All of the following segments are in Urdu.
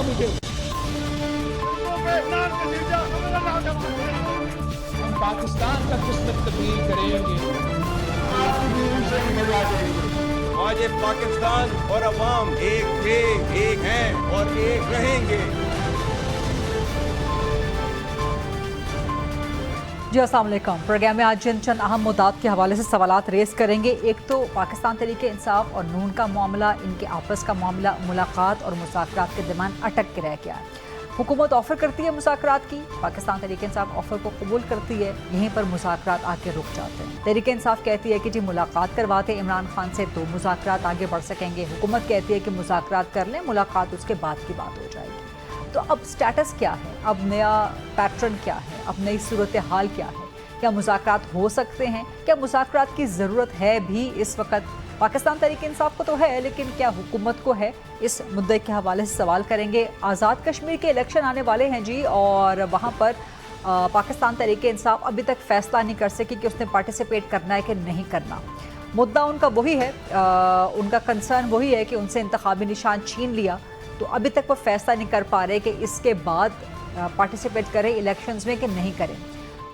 مجھے. ہم پاکستان کا قسمت تبدیل کریں گے. آپ کی دین سے ملا دیں گے. آج ایک پاکستان اور عوام ایک تھے، ایک ہیں اور ایک رہیں گے. جی السلام علیکم. پروگرام میں آج چند اہم مدعات کے حوالے سے سوالات ریز کریں گے. ایک تو پاکستان تحریک انصاف اور نون کا معاملہ، ان کے آپس کا معاملہ ملاقات اور مذاکرات کے درمیان اٹک کے رہ گیا. حکومت آفر کرتی ہے مذاکرات کی، پاکستان تحریک انصاف آفر کو قبول کرتی ہے، یہیں پر مذاکرات آ کے رک جاتے ہیں. تحریک انصاف کہتی ہے کہ جی ملاقات کرواتے عمران خان سے تو مذاکرات آگے بڑھ سکیں گے. حکومت کہتی ہے کہ مذاکرات کر لیں، ملاقات اس کے بعد کی بات ہو جائے گی. تو اب سٹیٹس کیا ہے؟ اب نیا پیٹرن کیا ہے؟ اب نئی صورتحال کیا ہے؟ کیا مذاکرات ہو سکتے ہیں؟ کیا مذاکرات کی ضرورت ہے بھی اس وقت؟ پاکستان تحریک انصاف کو تو ہے، لیکن کیا حکومت کو ہے؟ اس مدعے کے حوالے سے سوال کریں گے. آزاد کشمیر کے الیکشن آنے والے ہیں جی، اور وہاں پر پاکستان تحریک انصاف ابھی تک فیصلہ نہیں کر سکی کہ اس نے پارٹیسپیٹ کرنا ہے کہ نہیں کرنا. مدعا ان کا وہی ہے، ان کا کنسرن وہی ہے کہ ان سے انتخابی نشان چھین لیا، تو ابھی تک وہ فیصلہ نہیں کر پا رہے کہ اس کے بعد پارٹیسپیٹ کریں الیکشنز میں کہ نہیں کریں.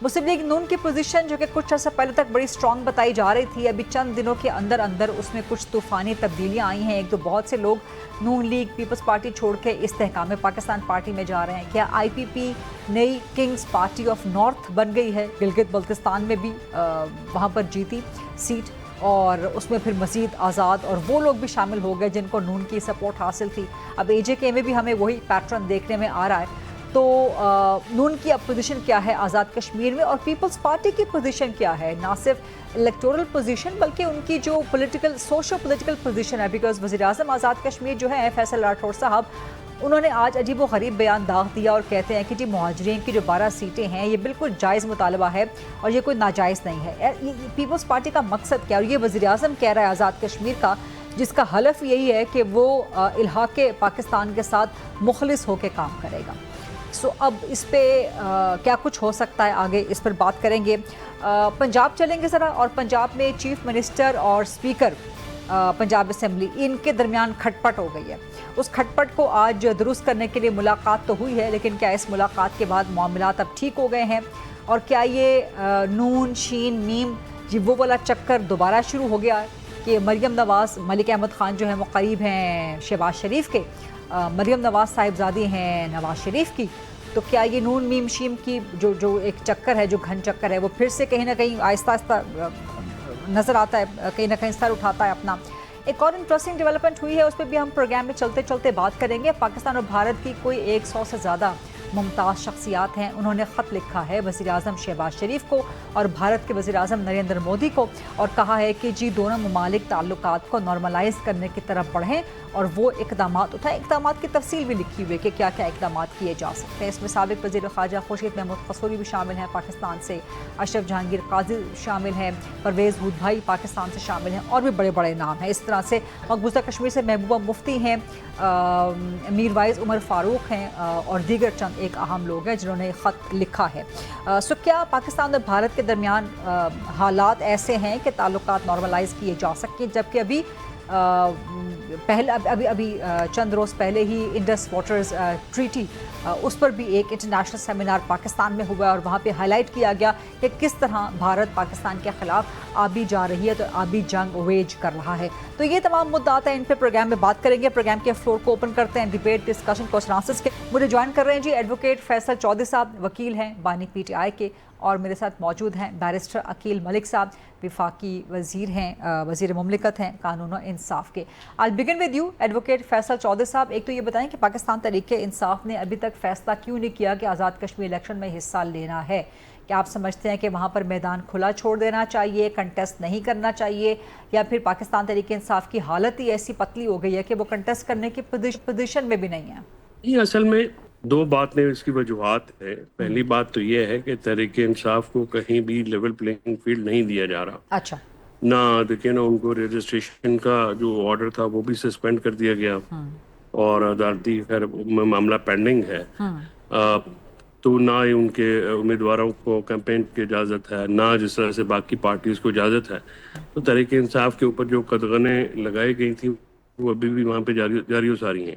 مسلم لیگ نون کی پوزیشن جو کہ کچھ عرصہ پہلے تک بڑی سٹرانگ بتائی جا رہی تھی، ابھی چند دنوں کے اندر اندر اس میں کچھ طوفانی تبدیلیاں آئی ہیں. ایک تو بہت سے لوگ نون لیگ پیپلز پارٹی چھوڑ کے استحکام پاکستان پارٹی میں جا رہے ہیں. کیا آئی پی پی نئی کنگز پارٹی آف نارتھ بن گئی ہے؟ گلگت بلتستان میں بھی وہاں پر جیتی سیٹ، اور اس میں پھر مزید آزاد اور وہ لوگ بھی شامل ہو گئے جن کو نون کی سپورٹ حاصل تھی. اب اے جے کے میں بھی ہمیں وہی پیٹرن دیکھنے میں آ رہا ہے. تو نون کی اب پوزیشن کیا ہے آزاد کشمیر میں، اور پیپلز پارٹی کی پوزیشن کیا ہے؟ نہ صرف الیکٹورل پوزیشن بلکہ ان کی جو پولیٹیکل سوشو پولیٹیکل پوزیشن ہے. بیکاز وزیر اعظم آزاد کشمیر جو ہے فیصل راٹھور صاحب، انہوں نے آج عجیب و غریب بیان داغ دیا اور کہتے ہیں کہ جی مہاجرین کی جو 12 سیٹیں ہیں یہ بالکل جائز مطالبہ ہے اور یہ کوئی ناجائز نہیں ہے. پیپلز پارٹی کا مقصد کیا؟ اور یہ وزیر اعظم کہہ رہا ہے آزاد کشمیر کا، جس کا حلف یہی ہے کہ وہ الحاق پاکستان کے ساتھ مخلص ہو کے کام کرے گا. سو اب اس پہ کیا کچھ ہو سکتا ہے آگے، اس پر بات کریں گے. پنجاب چلیں گے ذرا، اور پنجاب میں چیف منسٹر اور اسپیکر پنجاب اسمبلی، ان کے درمیان کھٹ پٹ ہو گئی ہے. اس کھٹ پٹ کو آج درست کرنے کے لیے ملاقات تو ہوئی ہے، لیکن کیا اس ملاقات کے بعد معاملات اب ٹھیک ہو گئے ہیں؟ اور کیا یہ نون شین میم جی وہ والا چکر دوبارہ شروع ہو گیا ہے کہ مریم نواز، ملک احمد خان جو ہیں وہ قریب ہیں شہباز شریف کے، مریم نواز صاحبزادی ہیں نواز شریف کی، تو کیا یہ نون میم شیم کی جو ایک چکر ہے، جو گھن چکر ہے، وہ پھر سے کہیں نہ کہیں آہستہ آہستہ نظر آتا ہے، کہیں نہ کہیں سر اٹھاتا ہے اپنا؟ ایک اور انٹرسٹنگ ڈیولپمنٹ ہوئی ہے، اس پہ بھی ہم پروگرام میں چلتے چلتے بات کریں گے. پاکستان اور بھارت کی کوئی 100 سے زیادہ ممتاز شخصیات ہیں، انہوں نے خط لکھا ہے وزیر اعظم شہباز شریف کو اور بھارت کے وزیر اعظم نریندر مودی کو، اور کہا ہے کہ جی دونوں ممالک تعلقات کو نارملائز کرنے کی طرف بڑھیں اور وہ اقدامات اٹھائیں. اقدامات کی تفصیل بھی لکھی ہوئی ہے کہ کیا کیا اقدامات کیے جا سکتے ہیں. اس میں سابق وزیر خارجہ خورشید محمود قصوری بھی شامل ہیں پاکستان سے، اشرف جہانگیر قاضی شامل ہیں، پرویز ہود بھائی پاکستان سے شامل ہیں، اور بھی بڑے بڑے نام ہیں. اس طرح سے مقبوضہ کشمیر سے محبوبہ مفتی ہیں، میر وائز عمر فاروق ہیں، اور دیگر چند ایک اہم لوگ ہیں جنہوں نے خط لکھا ہے. سو کیا پاکستان اور بھارت کے درمیان حالات ایسے ہیں کہ تعلقات نارملائز کیے جا سکیں؟ جبکہ ابھی چند روز پہلے ہی انڈس واٹرز ٹریٹی، اس پر بھی ایک انٹرنیشنل سیمینار پاکستان میں ہوا، اور وہاں پہ ہائی لائٹ کیا گیا کہ کس طرح بھارت پاکستان کے خلاف آبی جا رہی ہے، تو آبی جنگ ویج کر رہا ہے. تو یہ تمام مدعات ہیں، ان پہ پروگرام میں بات کریں گے. پروگرام کے فلور کو اوپن کرتے ہیں ڈیبیٹ ڈسکشن کوسچن آنسرز کے. مجھے جوائن کر رہے ہیں جی ایڈوکیٹ فیصل چودھری صاحب، وکیل ہیں بانی پی ٹی آئی کے، اور میرے ساتھ موجود ہیں بیرسٹر عقیل ملک صاحب، وفاقی وزیر ہیں، وزیر مملکت ہیں قانون و انصاف کے. I'll begin with you advocate Faisal Chaudhry sahab. ایک تو یہ بتائیں کہ پاکستان تحریک انصاف نے ابھی تک فیصلہ کیوں نہیں کیا کہ آزاد کشمیر الیکشن میں حصہ لینا ہے؟ کیا آپ سمجھتے ہیں کہ وہاں پر میدان کھلا چھوڑ دینا چاہیے، کنٹیسٹ نہیں کرنا چاہیے، یا پھر پاکستان تحریک انصاف کی حالت ہی ایسی پتلی ہو گئی ہے کہ وہ کنٹیسٹ کرنے کی پوزیشن میں بھی نہیں ہے؟ یہ اصل میں دو باتیں اس کی وجوہات ہے. پہلی بات تو یہ ہے کہ تحریک انصاف کو کہیں بھی لیول پلینگ فیلڈ نہیں دیا جا رہا. اچھا. نہ دیکھیں نا ان کو رجسٹریشن کا جو آرڈر تھا وہ بھی سسپینڈ کر دیا گیا، اور عدالتی خیر معاملہ پینڈنگ ہے. تو نہ ہی ان کے امیدواروں کو کیمپین کی اجازت ہے، نہ جس طرح سے باقی پارٹیز کو اجازت ہے. تو تحریک انصاف کے اوپر جو قدغنیں لگائی گئی تھیں وہ ابھی بھی وہاں پہ جاری و ساری ہیں.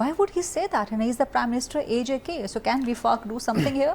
Why would he say that? And he is the Prime Minister AJK. So can WIFAQ do something here?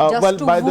Well, by the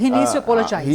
He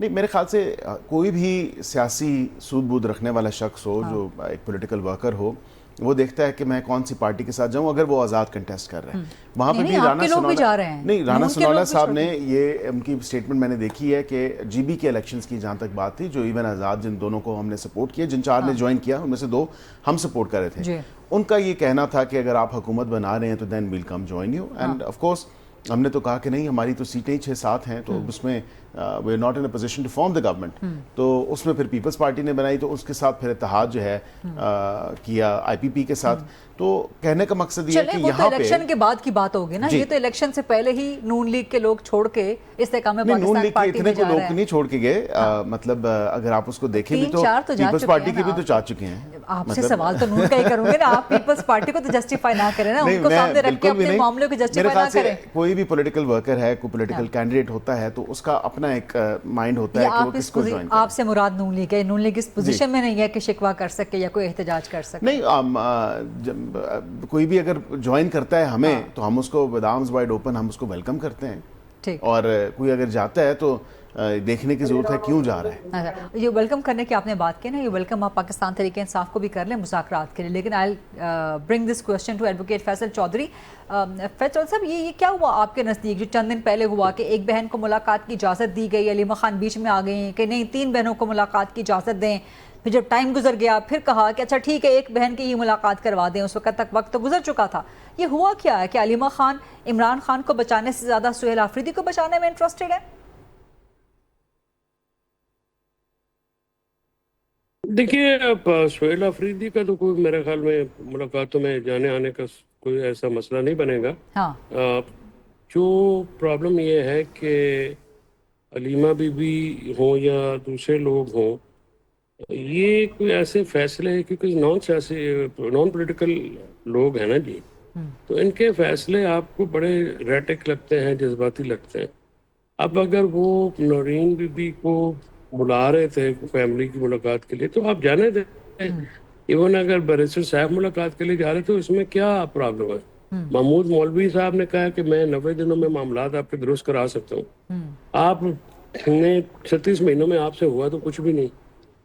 نہیں میرے خیال سے کوئی بھی سیاسی سود بود رکھنے والا شخص ہو جو ایک پولیٹیکل ورکر ہو وہ دیکھتا ہے کہ میں کون سی پارٹی کے ساتھ جاؤں اگر وہ آزاد کنٹیسٹ کر رہے ہیں. وہاں پہ بھی رانا سنولا صاحب نے یہ ان کی اسٹیٹمنٹ میں نے دیکھی ہے کہ جی بی کے الیکشنز کی جہاں تک بات تھی جو ایون آزاد جن دونوں کو ہم نے سپورٹ کیا جن 4 نے جوائن کیا ان میں سے 2 ہم سپورٹ کر رہے تھے ان کا یہ کہنا تھا کہ اگر آپ حکومت بنا رہے ہیں تو then welcome join you and of course ہم نے تو کہا کہ نہیں ہماری تو سیٹیں 6-7 ہیں تو اس میں we are not in a position to form the government. تو اس میں پھر پیپلز پارٹی نے بنائی تو اس کے ساتھ پھر اتحاد جو ہے کیا آئی پی پی کے ساتھ. تو کہنے کا مقصد یہ ہے کہ یہاں پہ الیکشن کے بعد کی بات ہوگی نا, یہ تو الیکشن سے پہلے ہی نون لیگ کے لوگ چھوڑ کے استحکام پاکستان پارٹی میں جا رہے ہیں. لوگ نہیں چھوڑ کے گئے, مطلب اگر آپ اس کو دیکھیں بھی تو پیپلز پارٹی کے بھی تو جا چکے ہیں. آپ سے سوال تو نون کا ہی کروں گے نا, آپ پیپلز پارٹی کو تو جسٹیفائی نہ کریں نا, ان کو سامنے رکھ کے اپنے معاملے کو جسٹیفائی نہ کریں. کوئی بھی پولیٹیکل ورکر ہے, کوئی پولیٹیکل کینڈیڈیٹ ہوتا ہے تو اس کا اپنا ایک مائنڈ ہوتا ہے کہ وہ کس کو جوائن کرے. آپ سے مراد نون لیگ ہے, نون لیگ اس پوزیشن میں نہیں ہے کہ شکوہ کر سکے یا کوئی احتجاج کر سکے. نہیں, کوئی بھی اگر جوائن کرتا ہے ہمیں تو ہم اس کو ود آرمز وائڈ اوپن ہم اس کو ویلکم کرتے ہیں, اور کوئی اگر جاتا ہے تو دیکھنے کی ضرورت ہے کیوں جا رہا ہے. یہ ویلکم کرنے کی آپ نے بات کی نا, یہ ویلکم آپ پاکستان تحریک انصاف کو بھی کر لیں مذاکرات کے لیے, لیکن I bring this question to advocate Faisal Chaudhry. Faisal صاحب یہ کیا ہوا آپ کے نزدیک جو چند دن پہلے ہوا کہ ایک بہن کو ملاقات کی اجازت دی گئی, علیمہ خان بیچ میں آ گئی ہیں کہ نہیں 3 بہنوں کو ملاقات کی اجازت دیں, پھر جب ٹائم گزر گیا پھر کہا کہ اچھا ٹھیک ہے ایک بہن کی ہی ملاقات کروا دیں, اس وقت تک وقت تو گزر چکا تھا. یہ ہوا کیا ہے کہ علیمہ خان عمران خان کو بچانے سے زیادہ سہیل آفریدی کو بچانے میں انٹرسٹڈ ہے؟ دیکھیے سہیل آفریدی کا تو کوئی میرے خیال میں ملاقاتوں میں جانے آنے کا کوئی ایسا مسئلہ نہیں بنے گا. جو پرابلم یہ ہے کہ علیمہ بی بی ہوں یا دوسرے لوگ ہوں, یہ کوئی ایسے فیصلے کیونکہ نان پولیٹیکل لوگ ہیں نا جی, تو ان کے فیصلے آپ کو بڑے ریٹک لگتے ہیں, جذباتی لگتے ہیں. اب اگر وہ نورین بی بی کو بلا رہے تھے فیملی کی ملاقات کے لیے تو آپ جانے دیں. ایون اگر بیرسٹر صاحب ملاقات کے لیے جا رہے تھے اس میں کیا پرابلم ہے. محمود مولوی صاحب نے کہا کہ میں 90 دنوں میں معاملات آپ کے درست کرا سکتا ہوں. آپ نے 36 مہینوں میں آپ سے ہوا تو کچھ بھی نہیں,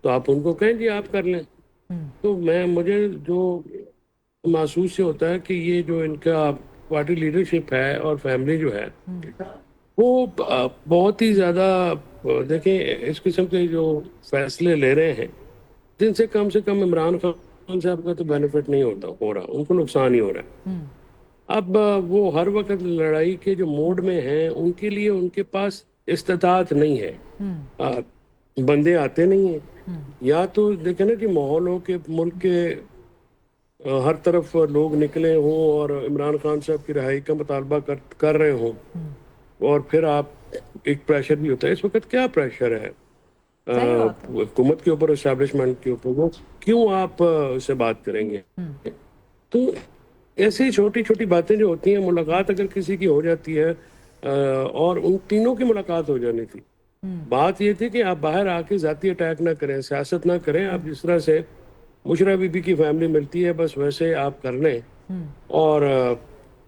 تو آپ ان کو کہیں جی آپ کر لیں. تو مجھے جو محسوس یہ ہوتا ہے کہ یہ جو ان کا پارٹی لیڈرشپ ہے اور فیملی جو ہے وہ بہت ہی زیادہ دیکھیں اس قسم کے جو فیصلے لے رہے ہیں جن سے کم عمران خان صاحب کا تو بینیفٹ نہیں ہو رہا, ان کو نقصان ہی ہو رہا ہے. اب وہ ہر وقت لڑائی کے جو موڈ میں ہیں, ان کے لیے ان کے پاس استطاعت نہیں ہے, بندے آتے نہیں ہیں. یا تو دیکھیں نا کہ ماحول ہو کہ ملک کے ہر طرف لوگ نکلے ہوں اور عمران خان صاحب کی رہائی کا مطالبہ کر رہے ہوں, اور پھر آپ ایک پریشر بھی ہوتا ہے. اس وقت کیا پریشر ہے حکومت کے اوپر, اسٹیبلشمنٹ کے اوپر, وہ کیوں آپ سے بات کریں گے. تو ایسی چھوٹی چھوٹی باتیں جو ہوتی ہیں, ملاقات اگر کسی کی ہو جاتی ہے, اور ان تینوں کی ملاقات ہو جانی تھی. بات یہ تھی کہ آپ باہر آ کے ذاتی اٹیک نہ کریں, سیاست نہ کریں. آپ جس طرح سے مشرف بی بی کی فیملی ملتی ہے بس ویسے آپ کر لیں, اور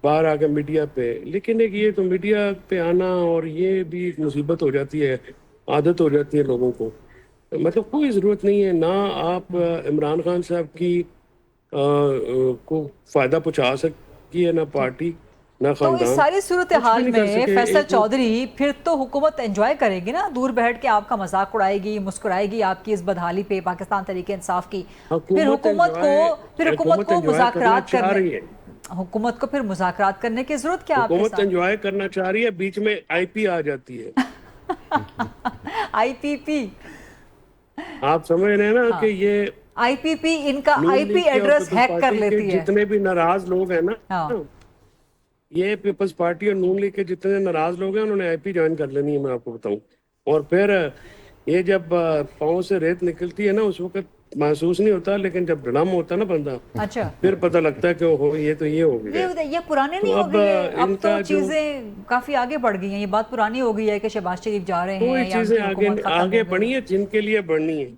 باہر آ کے میڈیا پہ. لیکن ایک یہ تو میڈیا پہ آنا اور یہ بھی ایک مصیبت ہو جاتی ہے, عادت ہو جاتی ہے لوگوں کو. مطلب کوئی ضرورت نہیں ہے, نہ آپ عمران خان صاحب کی کو فائدہ پہنچا سکتی ہے, نہ پارٹی نہ خاندان. تو اس ساری صورتحال میں فیصل چودھری پھر تو حکومت انجوائے کرے گی نا, دور بیٹھ کے آپ کا مذاق اڑائے گی, مسکرائے گی آپ کی اس بدحالی پہ پاکستان تحریک انصاف کی. پھر حکومت کو مذاکرات کرنے, حکومت کو پھر مذاکرات کرنے کی ضرورت کیا؟ حکومت انجوائے کرنا چاہ رہی ہے, بیچ میں آئی پی آ جاتی ہے. آئی پی پی آپ سمجھ رہے ہیں نا کہ یہ آئی پی پی ان کا آئی پی ایڈریس ہیک کر لیتی ہے. جتنے بھی ناراض لوگ ہیں نا, یہ پیپلز پارٹی اور نون لیگ کے جتنے ناراض لوگ ہیں انہوں نے آئی پی جوائن کر لینی ہے, میں آپ کو بتاؤں. اور پھر یہ جب پاؤں سے ریت نکلتی ہے نا اس وقت محسوس نہیں ہوتا, لیکن جب ڈرم ہوتا ہے نا بندہ, پھر پتہ لگتا ہے کہ یہ تو یہ ہو گیا. یہ پرانے نہیں ہو گئی ہے, اب تو چیزیں کافی آگے بڑھ گئی ہیں. یہ بات پرانی ہو گئی ہے کہ شہباز شریف جا رہے ہیں. کوئی چیزیں آگے بڑھی ہیں جن کے لیے بڑھنی ہے,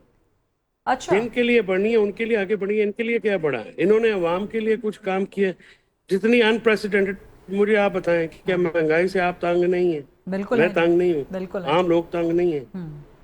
جن کے لیے بڑھنی ہے ان کے لیے آگے بڑھی ہے. ان کے لیے کیا بڑھا ہے؟ انہوں نے عوام کے لیے کچھ کام کیے جتنی انپریسیڈنٹڈ. مجھے آپ بتائیں کہ کیا مہنگائی سے آپ تنگ نہیں ہیں؟ بالکل میں تنگ نہیں ہوں, عام لوگ تنگ نہیں ہیں.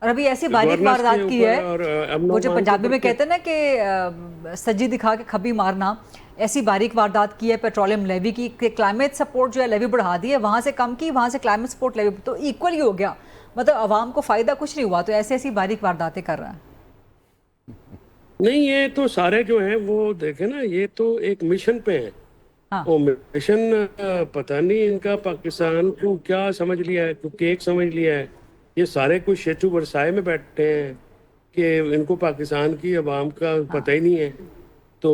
اور ابھی ایسی باریک گورننس واردات کے کی ہے اوپر اور وہ جو امن و امان پنجابی کے میں اوپر کہتے ہیں نا کہ سجی دکھا کے کھبی مارنا، ایسی باریک واردات کی ہے پیٹرولیم لیوی کی کہ کلائمیٹ سپورٹ جو ہے لیوی بڑھا دی ہے، وہاں سے کم کی، وہاں سے کلائمیٹ سپورٹ لیوی تو ایکول ہی ہو گیا، مطلب عوام کو فائدہ کچھ نہیں ہوا، تو ایسی باریک وارداتیں کر رہا ہے۔ نہیں یہ تو سارے جو ہیں وہ دیکھیں نا، یہ تو ایک مشن پہ ہیں، ہاں وہ مشن پتہ نہیں ان کا پاکستان کو کیا سمجھ لیا ہے، کیک سمجھ لیا ہے، یہ سارے کچھ شیٹو ورسائے میں بیٹھے ہیں کہ ان کو پاکستان کی عوام کا پتہ ہی نہیں ہے، تو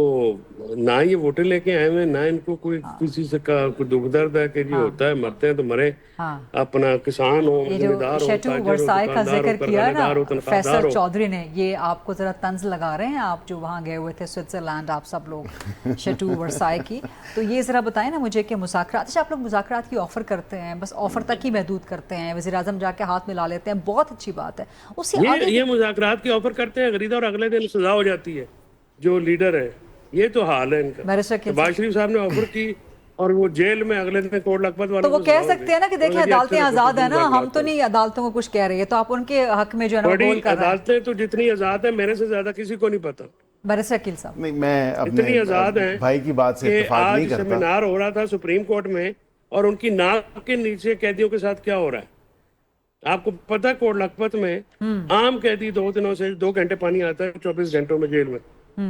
نہ یہ ووٹر لے کے آئے ہوئے، نہ ان کو کوئی کسی سے کا کوئی دکھ درد ہے کہ یہ ہوتا ہے، مرتے ہیں تو مرے، ہاں اپنا کسان ہو، یہ زمیندار جو ہو، شیٹو تاجر ہو، ورسائے کا دکاندار ہو، ذکر کیا نا کارخانےدار ہو، تنخواہ دار فیصل ہو۔ چودھری نے، یہ آپ کو ذرا طنز لگا رہے ہیں، آپ جو وہاں گئے ہوئے تھے سوئٹزرلینڈ، آپ سب لوگ شیٹو ورسائے کی، تو یہ ذرا بتائیں نا مجھے کہ مذاکرات، اچھا آپ لوگ مذاکرات کی آفر کرتے ہیں، بس آفر تک ہی محدود کرتے ہیں، وزیر اعظم جا کے ہاتھ ملا لیتے ہیں، بہت اچھی بات ہے، اس سے آگے یہ مذاکرات کی آفر کرتے ہیں غریدہ، اور اگلے دن سزا ہو جاتی ہے جو لیڈر ہے، یہ تو حال ہے ان کا۔ بیرسٹر کیل نواز شریف صاحب نے آفر کی اور وہ جیل میں اگلے دن کوٹ لکھپت والوں تو وہ کو کہہ سزا ہو سکتے ہیں نا کہ دیکھیں عدالتیں آزاد ہیں نا، ہم تو نہیں عدالتوں کو کچھ کہہ رہے ہیں، تو آپ ان کے حق میں جو ہے نا بڑی بول کر رہے ہیں۔ عدالتیں تو جتنی آزاد ہیں میرے سے زیادہ کسی کو نہیں پتا، بیرسٹر کیل صاحب نہیں میں اتنی اپنے آزاد ہیں بھائی کی بات سے کہ اتفاق نہیں آج کرتا۔ سیمینار ہو رہا تھا سپریم کورٹ میں، اور ان کی ناک کے نیچے قیدیوں کے ساتھ کیا ہو رہا ہے آپ کو پتہ ہے؟ کوٹ لکھپت میں عام قیدی 2 دنوں سے 2 گھنٹے پانی آتا ہے 24 گھنٹوں میں جیل میں،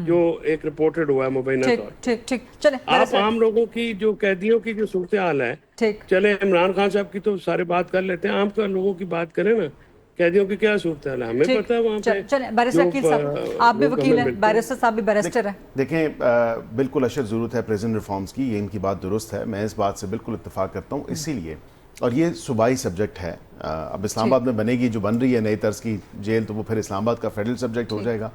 جو ایک رپورٹڈ ہوا ہے مبینہ ٹھیک طور۔ ٹھیک ٹھیک چلیں آپ عام لوگوں کی جو قیدیوں کی جو صورتحال ہے، ٹھیک چلے عمران خان صاحب کی تو سارے بات کر لیتے ہیں، عام کا لوگوں کی بات کریں نا، قیدیوں کی کیا صورتحال ہے ہمیں پتہ ہے وہاں پہ۔ چلیں بیرسٹر کیل صاحب آپ بھی وکیل ہیں، بیرسٹر صاحب بھی بیرسٹر ہیں۔ دیکھیں بالکل اشد ضرورت ہے پریزن ریفارمز کی، یہ ان کی بات درست ہے، میں اس بات سے بالکل اتفاق کرتا ہوں، اسی لیے اور یہ صوبائی سبجیکٹ ہے، اب اسلام آباد میں بنے گی جو بن رہی ہے نئی طرز کی جیل، تو وہ پھر اسلام آباد کا فیڈرل سبجیکٹ ہو جائے گا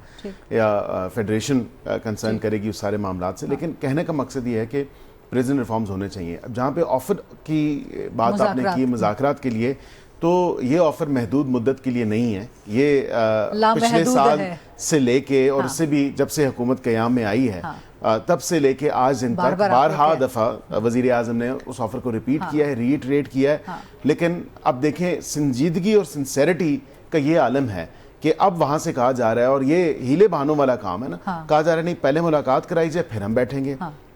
یا فیڈریشن کنسرن کرے گی اس سارے معاملات سے، لیکن کہنے کا مقصد یہ ہے کہ پریزن ریفارمز ہونے چاہیے۔ اب جہاں پہ آفر کی بات آپ نے کی مذاکرات کے لیے، تو یہ آفر محدود مدت کے لیے نہیں ہے، یہ پچھلے سال سے لے کے اور اس سے بھی جب سے حکومت قیام میں آئی ہے تب سے لے کے آج دن تک بارہا دفعہ وزیر اعظم نے اس آفر کو ریپیٹ کیا ہے، ری ایٹریٹ کیا ہے، لیکن اب دیکھیں سنجیدگی اور سنسیریٹی کا یہ عالم ہے کہ اب وہاں سے کہا جا رہا ہے، اور یہ ہیلے بہانوں والا کام ہے نا، کہا جا رہا ہے نہیں پہلے ملاقات کرائی جائے پھر ہم بیٹھیں گے،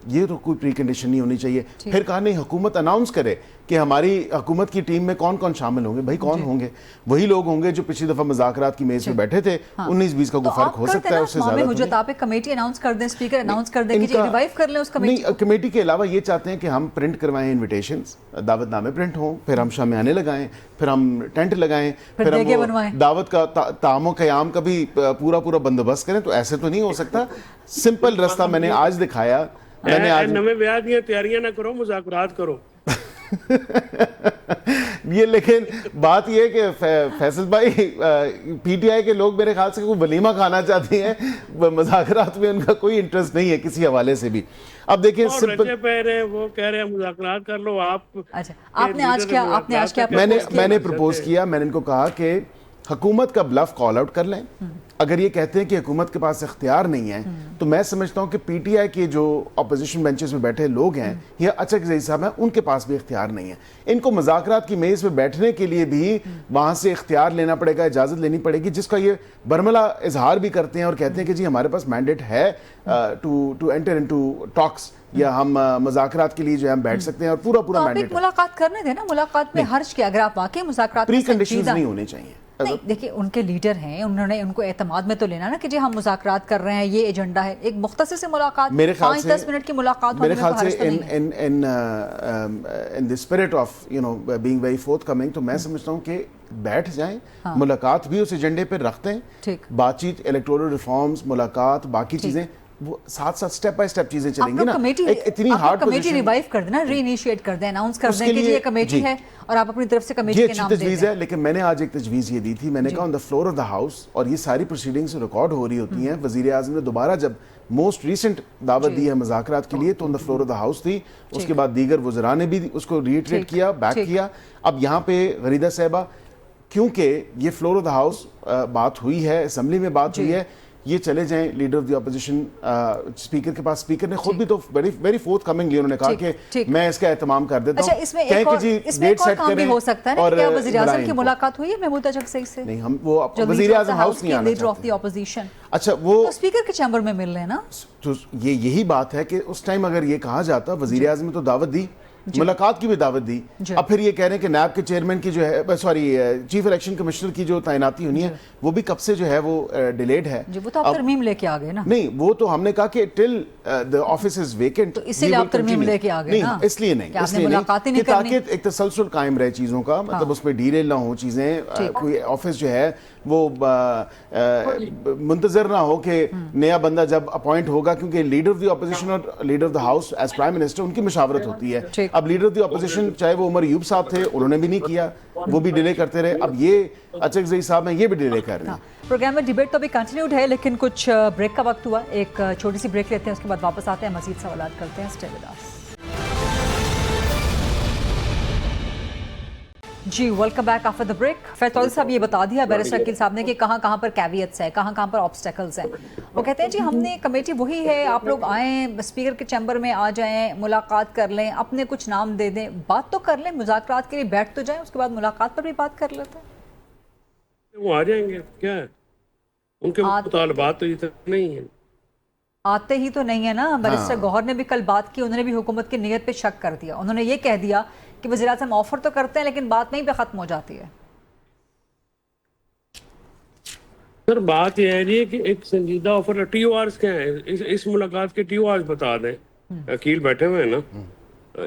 یہ تو کوئی پری کنڈیشن نہیں ہونی چاہیے۔ پھر کہا نہیں حکومت اناؤنس کرے کہ ہماری حکومت کی ٹیم میں کون کون شامل ہوں گے، بھائی کون ہوں گے؟ وہی لوگ ہوں گے جو پچھلی دفعہ مذاکرات کی میز پہ بیٹھے تھے، 19-20 کا کوئی فرق ہو سکتا ہے، اس سے زیادہ آپ ایک کمیٹی اناؤنس کر دیں، اسپیکر اناؤنس کر دیں کہ ریوائیو کر لیں اس کمیٹی۔ نہیں، کمیٹی کے علاوہ یہ چاہتے ہیں کہ ہم پرنٹ کروائیں انویٹیشنز، دعوت نامے پرنٹ ہوں، پھر ہم شامیانے لگائیں، پھر ہم ٹینٹ لگائیں، پھر ہم دعوت کا طعام و قیام کا بھی پورا بندوبست کریں، تو ایسے تو نہیں ہو سکتا۔ سمپل رستہ میں نے آج دکھایا، میں نے آج نویں بیاہ دیاں تیاریاں نہ کرو، مذاکرات کرو۔ یہ لیکن بات یہ ہے کہ فیصل بھائی پی ٹی آئی کے لوگ میرے خیال سے کوئی ولیمہ کھانا چاہتے ہیں، مذاکرات میں ان کا کوئی انٹرسٹ نہیں ہے کسی حوالے سے بھی۔ اب دیکھیں رجے پہ رہے وہ کہہ رہے ہیں مذاکرات کر لو آپ۔ اچھا آپ نے آج کیا میں نے پرپوز کیا، میں نے ان کو کہا کہ حکومت کا بلف کال آؤٹ کر لیں، اگر یہ کہتے ہیں کہ حکومت کے پاس اختیار نہیں ہے تو میں سمجھتا ہوں کہ پی ٹی آئی کے جو اپوزیشن بینچز میں بیٹھے لوگ ہیں یا اچھک زئی صاحب ہیں، ان کے پاس بھی اختیار نہیں ہے، ان کو مذاکرات کی میز پہ بیٹھنے کے لیے بھی وہاں سے اختیار لینا پڑے گا، اجازت لینی پڑے گی، جس کا یہ برملا اظہار بھی کرتے ہیں اور کہتے ہیں کہ جی ہمارے پاس مینڈیٹ ہے ٹو انٹر انٹو ٹاکس، یا ہم مذاکرات کے لیے جو ہم بیٹھ سکتے ہیں، اور پورا مینڈیٹ ملاقات کرنے دیں نا، ملاقات میں حرج کیا، اگر آپ واقعی مذاکرات پری کنڈیشنز نہیں ہونے چاہیے۔ دیکھیں ان کے لیڈر ہیں، انہوں نے ان کو اعتماد میں تو لینا نا کہ جی ہم مذاکرات کر رہے ہیں، یہ ایجنڈا ہے، ایک مختصر سے ملاقات 5-10 منٹ کی ملاقات میرے خیال سے in the spirit of being very forthcoming کمنگ، تو میں سمجھتا ہوں کہ بیٹھ جائیں، ملاقات بھی اس ایجنڈے پہ رکھتے ہیں، بات چیت الیکٹورل ریفارمز، ملاقات، باقی چیزیں وہ ساتھ سٹیپ بائی سٹیپ چیزیں چلیں گی نا۔ اتنی ہارڈ کمیٹی ریوائیو کر دینا، ری انیشیٹ کر دیں، اناؤنس کر دیں کہ یہ کمیٹی ہے اور آپ اپنی طرف سے کمیٹی کے نام دے دیں۔ یہ اچھی تجویز ہے، لیکن میں نے آج ایک تجویز یہ دی تھی، میں نے کہا on the floor of the house, اور یہ ساری پروسیڈنگز ریکارڈ ہو رہی ہوتی ہیں، وزیر اعظم نے دوبارہ جب موسٹ ریسنٹ دعوت دی ہے مذاکرات کے لیے تو on the floor of the house تھی، اس کے بعد دیگر وزراء نے بھی اس کو ری ایٹریٹ کیا، بیک کیا۔ اب یہاں پہ غریدہ صاحبہ کیونکہ یہ فلور آف دا ہاؤس بات ہوئی ہے، اسمبلی میں بات ہوئی ہے، یہ چلے جائیں leader of the opposition speaker کے پاس. اسپیکر نے خود بھی تو ویری فورتھ کمنگلی انہوں نے کہا کہ میں اس کا اہتمام کر دیتا ہوں. اچھا اس میں ایک اور کام بھی ہو سکتا ہے نا, کیا وزیر اعظم کی ملاقات ہوئی ہے محمود اجاگزئی سے؟ نہیں, ہم وہ وزیر اعظم ہاؤس نہیں آنا لیڈر آف دی اپوزیشن. اچھا وہ اسپیکر کے چیمبر میں مل رہے ہیں نا. تو یہی بات ہے کہ اس ٹائم اگر یہ کہا جاتا وزیر اعظم نے تو دعوت دی, ملاقات کی بھی دعوت دی. اب پھر یہ کہہ رہے ہیں کہ نیب کے چیئرمین کی جو ہے سوری چیف الیکشن کمشنر کی جو تعیناتی ہونی ہے وہ بھی کب سے جو ہے وہ ڈیلیڈ ہے. وہ تو آپ ترمیم لے کے آ گئے نا. نہیں وہ تو ہم نے کہا کہ ٹل the office is vacant. تو اس لیے آپ ترمیم لے کے آ گئے نا. اس لیے نہیں کہ تاکہ ایک تسلسل قائم رہے چیزوں کا, مطلب اس پہ ڈیریل نہ ہو چیزیں, کوئی آفس جو ہے وہ منتظر نہ ہو کہ نیا بندہ جب اپوائنٹ ہوگا, کیونکہ لیڈر آف دی اپوزیشن اور leader of the house as prime minister ان کی مشاورت ہوتی ہے. اب لیڈر آف دی اپوزیشن چاہے وہ عمر ایوب صاحب تھے, انہوں نے بھی نہیں کیا, وہ بھی ڈیلے کرتے رہے. اب یہ اجاگزئی صاحب ہیں, یہ بھی ڈیلے کر رہے ہیں. پروگرام میں ڈیبیٹ تو ابھی کنٹینیوڈ ہے لیکن کچھ بریک کا وقت ہوا. ایک چھوٹی سی بریک لیتے ہیں, اس کے بعد واپس آتے ہیں, مزید سوالات کرتے ہیں. Stay with us. جی welcome back after the break. Faiz صاحب یہ بتا دیا بیرسٹر عقیل صاحب نے کہ کہاں کہاں پر کیویٹس ہیں, کہاں کہاں پر آبسٹیکلز ہیں. وہ کہتے ہیں جی ہم نے کمیٹی وہی ہے, آپ لوگ آئیں اسپیکر کے چیمبر میں آ جائیں, ملاقات کر لیں, اپنے کچھ نام دے دیں, بات تو کر لیں, مذاکرات کے لیے بیٹھ تو جائیں, اس کے بعد ملاقات پر بھی بات کر لیتے ہیں. وہ آ جائیں گے, کیا ہے ان کے مطالبات تو یہ تک نہیں ہیں, آتے ہی تو نہیں ہے نا. بیرسٹر گوہر نے بھی کل بات کی, انہوں نے بھی حکومت کی نیت پہ شک کر دیا. انہوں نے یہ کہہ دیا کہ وزیر اعظم آفر تو کرتے ہیں لیکن بات نہیں پہ ختم ہو جاتی ہے. سر بات یہ ہے جی کہ ایک سنجیدہ آفر, ٹی او آرز کیا ہیں, اس ملاقات کے ٹی او آرز بتا دیں. عقیل بیٹھے ہوئے ہیں نا,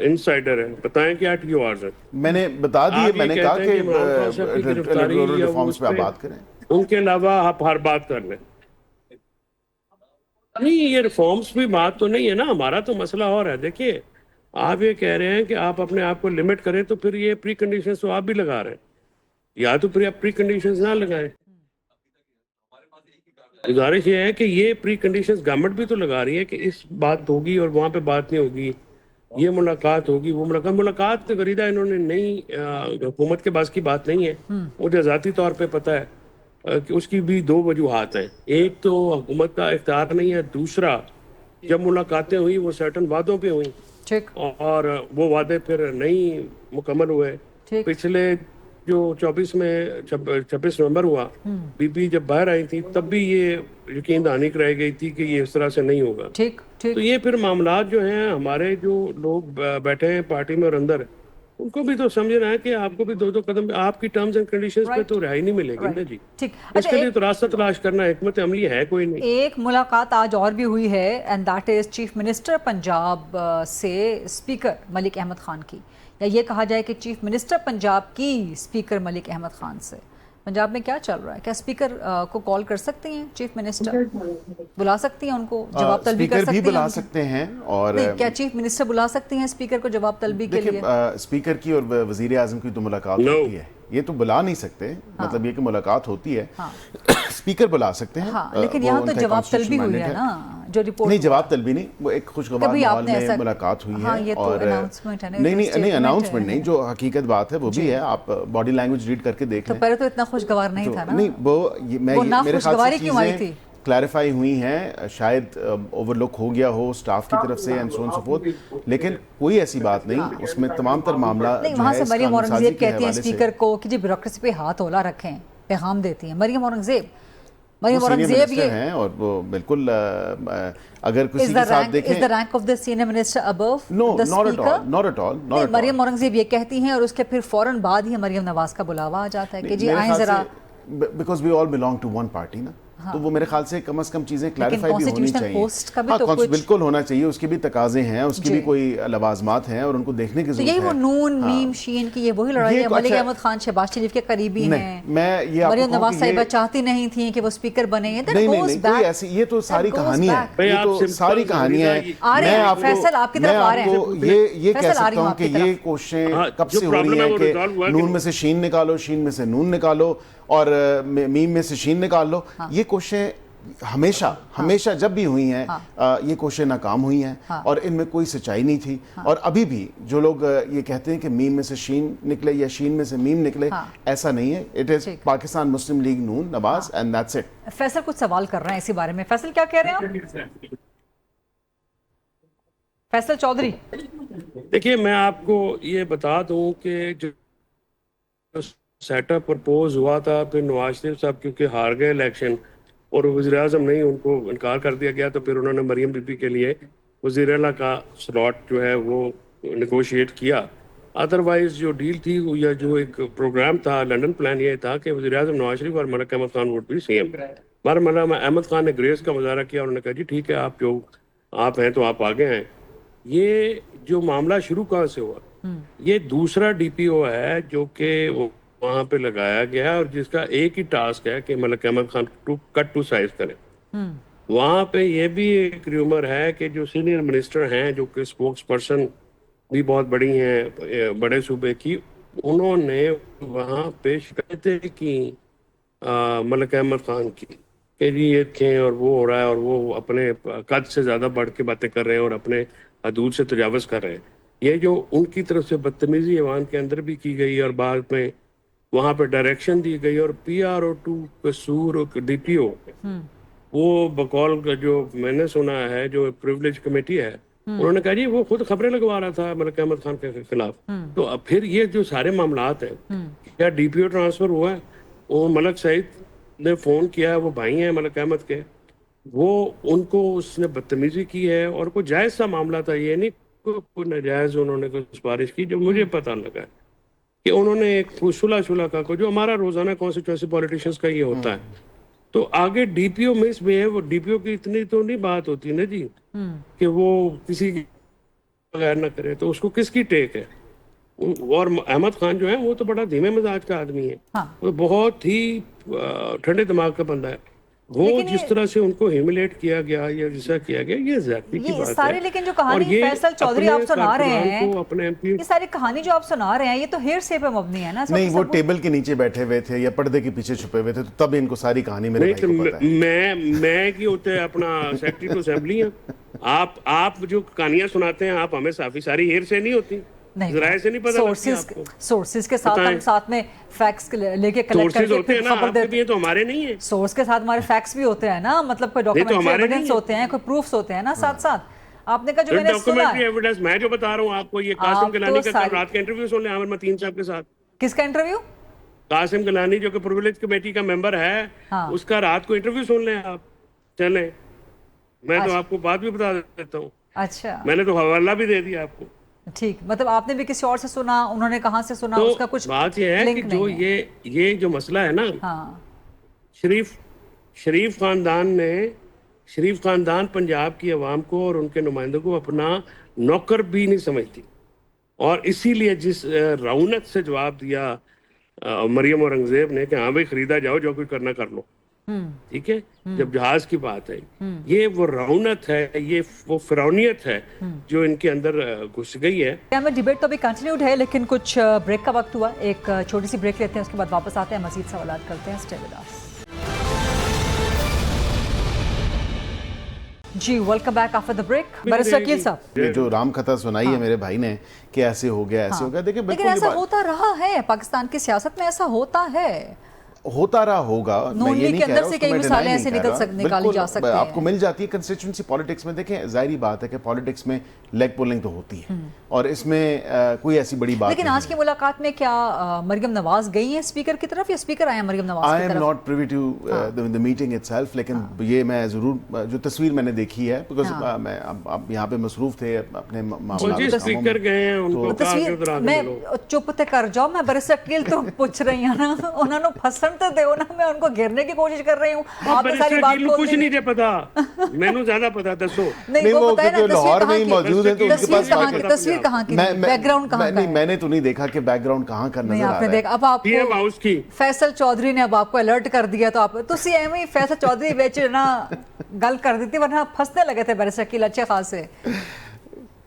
انسائیڈر ہیں, بتائیں کیا ٹی او آرز ہیں. میں نے بتا دیے, میں نے کہا کہ ریفارمز پہ آپ بات کریں, ان کے علاوہ آپ ہر بات کر لیں. نہیں یہ ریفارمز بھی بات تو نہیں ہے نا, ہمارا تو مسئلہ اور ہے. دیکھیے آپ یہ کہہ رہے ہیں کہ آپ اپنے آپ کو لمٹ کریں, تو پھر یہ پری کنڈیشنز تو آپ بھی لگا رہے ہیں, یا تو پھر آپ پری کنڈیشنز نہ لگائیں. گزارش یہ ہے کہ یہ پری کنڈیشنز گورنمنٹ بھی تو لگا رہی ہے کہ اس بات ہوگی اور وہاں پہ بات نہیں ہوگی, یہ ملاقات ہوگی, وہ ملاقات غریدہ انہوں نے نہیں, حکومت کے پاس کی بات نہیں ہے. مجھے ذاتی طور پہ پتہ ہے کہ اس کی بھی دو وجوہات ہیں. ایک تو حکومت کا اختیار نہیں ہے, دوسرا جب ملاقاتیں ہوئی وہ سرٹن وعدوں پہ ہوئیں اور وہ وعدے پھر نہیں مکمل ہوئے. پچھلے جو 26 نومبر ہوا, بی بی جب باہر آئی تھی تب بھی یہ یقین دہانی کرائی گئی تھی کہ یہ اس طرح سے نہیں ہوگا. تو یہ پھر معاملات جو ہیں, ہمارے جو لوگ بیٹھے ہیں پارٹی میں اور اندر, ان کو بھی تو سمجھنا ہے کہ آپ کو بھی دو قدم, آپ کی ٹرمز اینڈ کنڈیشنز پہ تو رہائی نہیں ملے گی نا جی. اس کے لیے تو راستہ تلاش کرنا, حکمت عملی ہے کوئی نہیں. ایک ملاقات آج اور بھی ہوئی ہے, and that is chief minister Punjab سے اسپیکر ملک احمد خان کی, یا یہ کہا جائے کہ چیف منسٹر پنجاب کی اسپیکر ملک احمد خان سے. پنجاب میں کیا چل رہا ہے, کیا اسپیکر کو کال کر سکتی ہیں چیف منسٹر, بلا سکتی ہیں ان کو, جواب طلبی کر سکتی ہیں, بلا سکتے ہیں, اور کیا چیف منسٹر بلا سکتی ہیں اسپیکر کو جواب طلبی کے لیے؟ اسپیکر کی اور وزیر اعظم کی تو ملاقات ہوتی ہے, یہ تو بلا نہیں سکتے, مطلب یہ کہ ملاقات ہوتی ہے, اسپیکر بلا سکتے ہیں. لیکن یہاں تو جواب طلبی ہوئی ہے نا, جو رپورٹ. نہیں جواب طلبی نہیں, وہ ایک خوشگوار ماحول میں ملاقات ہوئی ہے, اور نہیں اناؤنسمنٹ نہیں, جو حقیقت بات ہے وہ بھی ہے, آپ باڈی لینگویج ریڈ کر کے دیکھ لیں. پہلے تو اتنا خوشگوار نہیں تھا نا. نہیں وہ میرے خیال سے چیزیں کلیریفائی ہوئی ہیں, شاید اوور لک ہو گیا ہو اسٹاف کی طرف سے and so on so forth, لیکن کوئی ایسی بات نہیں, اس میں تمام تر معاملہ نہیں. وہاں سے مریم اورنگزیب کہتی ہیں اسپیکر کو کہ جی بیوروکریسی پہ ہاتھ اولا رکھیں, پیغام دیتی ہیں مریم اورنگزیب. مریم اورنگزیب یہ ہیں, اور وہ بالکل اگر کسی کے ساتھ دیکھیں, is the rank of the senior minister above the speaker? not at all. Maryam Aurangzeb یہ کہتی ہیں, اور اس کے پھر فوراً بعد ہی مریم نواز کا بلاوا آ جاتا ہے کہ جی آئیں ذرا, because we all belong to one party نا, تو وہ میرے خیال سے کم از کم چیزیں کلیریفائی بھی ہونی چاہیے. بالکل ہونا چاہیے, اس کے بھی تقاضے ہیں, اس کی بھی کوئی لوازمات ہیں, اور ان کو دیکھنے کی ضرورت ہے. یہی وہ نون میم شین کی یہ وہی لڑائی ہے. ملک احمد خان شہباز شریف کے قریبی ہیں, مریم نواز صاحبہ چاہتی نہیں تھیں کہ وہ اسپیکر بنے. نہیں کوئی ایسی, یہ تو ساری کہانی ہے, یہ تو ساری کہانیاں ہیں. میں آپ کو یہ کہہ سکتا ہوں کہ یہ کوششیں کب سے ہو رہی ہیں کہ نون میں سے شین نکالو, شین میں سے نون نکالو, اور میم میں سے شین نکال لو. یہ کوششیں ہمیشہ جب بھی ہوئی ہیں یہ کوششیں ناکام ہوئی ہیں اور ان میں کوئی سچائی نہیں تھی. اور ابھی بھی جو لوگ یہ کہتے ہیں کہ میم میں سے شین نکلے یا شین میں سے میم نکلے, ایسا نہیں ہے. It is Pakistan Muslim League Noon Nawaz and that's it. Faisal کچھ سوال کر رہے ہیں اسی بارے میں. فیصل کیا کہہ رہے ہیں آپ؟ فیصل چودھری. دیکھیے میں آپ کو یہ بتا دوں کہ جو سیٹ اپ پرپوز ہوا تھا, پھر نواز شریف صاحب کیونکہ ہار گئے الیکشن اور وزیر اعظم نہیں, ان کو انکار کر دیا گیا, تو پھر انہوں نے مریم بی بی کے لیے وزیر اعلیٰ کا سلاٹ جو ہے وہ نیگوشیٹ کیا. ادروائز جو ڈیل تھی یا جو ایک پروگرام تھا, لنڈن پلان یہ تھا کہ وزیر اعظم نواز شریف اور ملک احمد خان ووٹ بھی سی ایم. ملک احمد خان نے گریس کا مظاہرہ کیا, انہوں نے کہا جی ٹھیک ہے آپ ہیں تو آپ آگے ہیں. یہ جو معاملہ شروع کہاں سے ہوا, یہ دوسرا ڈی پی او ہے جو کہ وہاں پہ لگایا گیا اور جس کا ایک ہی ٹاسک ہے کہ Malik Ahmad Khan cut to size کرے. وہاں پہ یہ بھی ایک ریومر ہے کہ جو سینئر منسٹر ہیں جو کہ اسپوکس پرسن بھی بہت بڑی ہیں بڑے صوبے کی, انہوں نے وہاں پہ شکایتیں کی ملک احمد خان کی کہ جی یہ تھے اور وہ ہو رہا ہے اور وہ اپنے قد سے زیادہ بڑھ کے باتیں کر رہے ہیں اور اپنے حدود سے تجاوز کر رہے ہیں. یہ جو ان کی طرف سے بدتمیزی ایوان کے اندر بھی کی گئی اور بعد میں وہاں پہ ڈائریکشن دی گئی, اور پی آر او 2 قصور ڈی پی او وہ بقول کا جو میں نے سنا ہے جو پریویلیج کمیٹی ہے, انہوں نے کہا جی وہ خود خبریں لگوا رہا تھا ملک احمد خان کے خلاف. تو اب پھر یہ جو سارے معاملات ہیں, کیا ڈی پی او ٹرانسفر ہوا ہے, وہ ملک سعید نے فون کیا ہے, وہ بھائی ہیں ملک احمد کے, وہ ان کو اس نے بدتمیزی کی ہے اور کوئی جائز سا معاملہ تھا, یہ نہیں کوئی ناجائز انہوں نے کوئی سفارش کی. جو مجھے پتہ لگا ہے کہ انہوں نے ایک صلح کا جو ہمارا روزانہ کانسٹیٹوئنسی پولیٹیشینز کا یہ ہوتا ہے, تو آگے ڈی پی او مس بھی ہے. وہ ڈی پی او کی اتنی تو نہیں بات ہوتی نا جی کہ وہ کسی بغیر نہ کرے, تو اس کو کس کی ٹیک ہے. اور احمد خان جو ہے وہ تو بڑا دھیمے مزاج کا آدمی ہے, وہ بہت ہی ٹھنڈے دماغ کا بندہ ہے. وہ جس طرح سے ان کو ہیوملیٹ کیا گیا یا جیسا کیا گیا, یہ زیادتی کی بات ہے. لیکن جو کہانی فیصل چودھری آپ سنا رہے ہیں, یہ ساری کہانی جو آپ سنا رہے ہیں یہ تو ہیرسے پہ مبنی ہے نا. نہیں, وہ ٹیبل کے نیچے بیٹھے ہوئے تھے یا پردے کے پیچھے چھپے ہوئے تھے, تو تب ان کو ساری کہانی میرے بھائی کو پتہ ہے. میں کی ہوتے ہیں اپنا سیکرٹری ٹو اسمبلی ہیں. آپ جو کہانیاں سناتے ہیں آپ ہمیں ساری ہیرسے نہیں ہوتی, ذرائع سے نہیں پتا. سورسز کے ساتھ ہم ساتھ میں فیکس لے کے کلیکٹ کر کے پھر خبر دیتے ہیں, تو ہمارے نہیں ہیں. سورس کے ساتھ ہمارے فیکس بھی ہوتے ہیں نا, مطلب کوئی ڈاکیومنٹری ایویڈنس ہوتے ہیں, کوئی پروفز ہوتے ہیں نا ساتھ ساتھ. آپ نے کہا جو میں نے سنا ڈاکیومنٹری ایویڈنس میں جو بتا رہا ہوں آپ کو, یہ قاسم گیلانی کا رات کا انٹرویو سن لیں عامر متین صاحب کے ساتھ. کس کا انٹرویو؟ قاسم گیلانی جو کہ پریویلیج کمیٹی کا ممبر ہے, اس کا رات کو انٹرویو سن لیں آپ. چلیں, میں تو آپ کو بات بھی بتا دیتا ہوں. اچھا, میں نے تو حوالہ بھی دے دیا آپ کو. ٹھیک, مطلب آپ نے بھی کسی اور سے سنا, انہوں نے کہاں سے سنا, اس کا کچھ بات یہ ہے کہ جو یہ جو مسئلہ ہے نا, شریف خاندان پنجاب کی عوام کو اور ان کے نمائندوں کو اپنا نوکر بھی نہیں سمجھتی, اور اسی لیے جس رونق سے جواب دیا مریم اورنگزیب نے کہ ہاں بھائی خریدا جاؤ, جو کچھ کرنا کر لو, ٹھیک ہے, جب جہاز کی بات ہے, یہ وہ رونت ہے, یہ وہ فرعونیت ہے جو ان کے اندر گھس گئی ہے. ہمیں ڈیبیٹ تو ابھی کنٹینیوڈ ہے, لیکن کچھ بریک کا وقت ہوا. ایک چھوٹی سی بریک لیتے ہیں, اس کے بعد واپس آتے ہیں, مزید سوالات کرتے ہیں. Stay with us. جی welcome back after the break. Barrister Aqeel sahab, یہ جو رام کتھا سنائی ہے میرے بھائی نے کہ ایسے ہو گیا ایسے ہو گیا, دیکھیں لیکن ایسا ہوتا رہا ہے پاکستان کی سیاست میں, ایسا ہوتا ہے, ہوتا رہا ہوگا. نون لیگ کے اندر سے کئی مثالیں ایسے نکالی جا سکتی ہیں, آپ کو مل جاتی ہے. کنسٹیچوئنسی پالیٹکس میں دیکھیں ظاہری بات ہے کہ پالیٹکس میں لیگ پولنگ تو ہوتی ہے, اور اس میں کوئی ایسی بڑی بات لیکن آج کی ملاقات میں کیا مریم نواز گئی ہیں اسپیکر کی طرف, یا اسپیکر آئے ہیں مریم نواز کی طرف؟ I am not privy to the meeting itself, لیکن یہ میں ضرور جو تصویر میں نے دیکھی ہے, بیکاز میں اب یہاں پہ مصروف تھے اپنے تصویر میں چپ تے کر جاؤ. میں بیرسٹر عقیل تو پوچھ رہی ہوں نا, انہوں نے پسند تو دیو نا, میں ان کو گھیرنے کی کوشش کر رہی ہوں. آپ نے ساری بات کو کچھ نہیں دے پتا, میں نے زیادہ پتا دسو. نہیں وہ بتائیں نا, لاہور میں ہی موجود ہیں تو ان کے پاس تصویر کہاں کی, بیک گراؤنڈ کہاں کا ہے؟ میں نے تو نہیں دیکھا کہ بیک گراؤنڈ کہاں کا نظر آ رہا ہے. اب آپ کو فیصل چودھری نے اب آپ کو الرٹ کر دیا, تو آپ تسی ایویں فیصل چودھری وچ نا گل کر دیتی, ورنہ پھنسنے لگے تھے بیرسٹر عقیل اچھے خاصے.